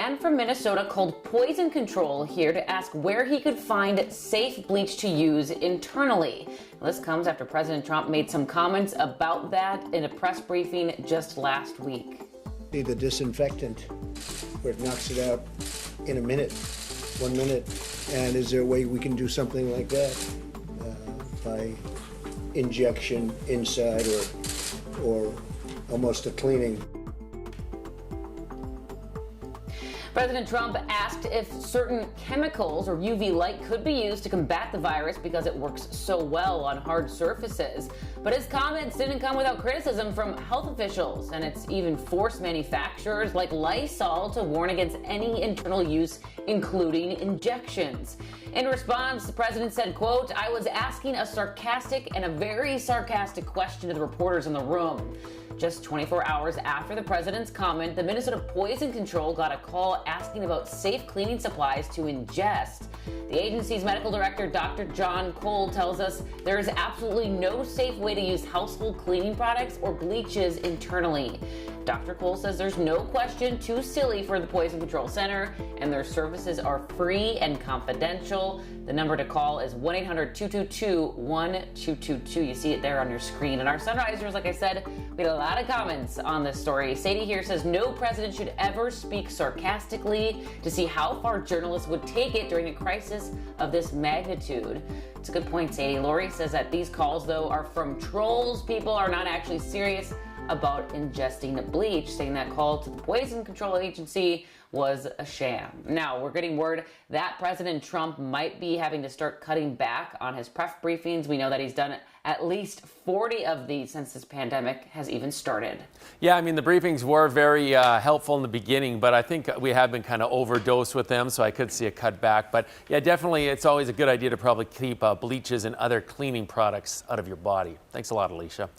man from Minnesota called Poison Control here to ask where he could find safe bleach to use internally. This comes after President Trump made some comments about that in a press briefing just last week. The disinfectant, where it knocks it out in a minute, 1 minute. And is there a way we can do something like that by injection inside or almost a cleaning? President Trump asked if certain chemicals or UV light could be used to combat the virus because it works so well on hard surfaces. But his comments didn't come without criticism from health officials, and it's even forced manufacturers like Lysol to warn against any internal use, including injections. In response, the president said, quote, "I was asking a sarcastic and a very sarcastic question to the reporters in the room." Just 24 hours after the president's comment, the Minnesota Poison Control got a call asking about safe cleaning supplies to ingest. The agency's medical director, Dr. John Cole, tells us there is absolutely no safe way to use household cleaning products or bleaches internally. Dr. Cole says there's no question too silly for the Poison Control Center, and their services are free and confidential. The number to call is 1-800-222-1222. You see it there on your screen. And our Sunrisers, like I said, we had a lot of comments on this story. Sadie here says no president should ever speak sarcastically to see how far journalists would take it during a crisis of this magnitude. It's a good point, Sadie. Lori says that these calls, though, are from trolls. People are not actually serious about ingesting bleach, saying that call to the Poison Control Agency was a sham. Now, we're getting word that President Trump might be having to start cutting back on his press briefings. We know that he's done at least 40 of these since this pandemic has even started. Yeah, I mean, the briefings were very helpful in the beginning, but I think we have been kind of overdosed with them, so I could see a cut back. But yeah, definitely, it's always a good idea to probably keep bleaches and other cleaning products out of your body. Thanks a lot, Alicia.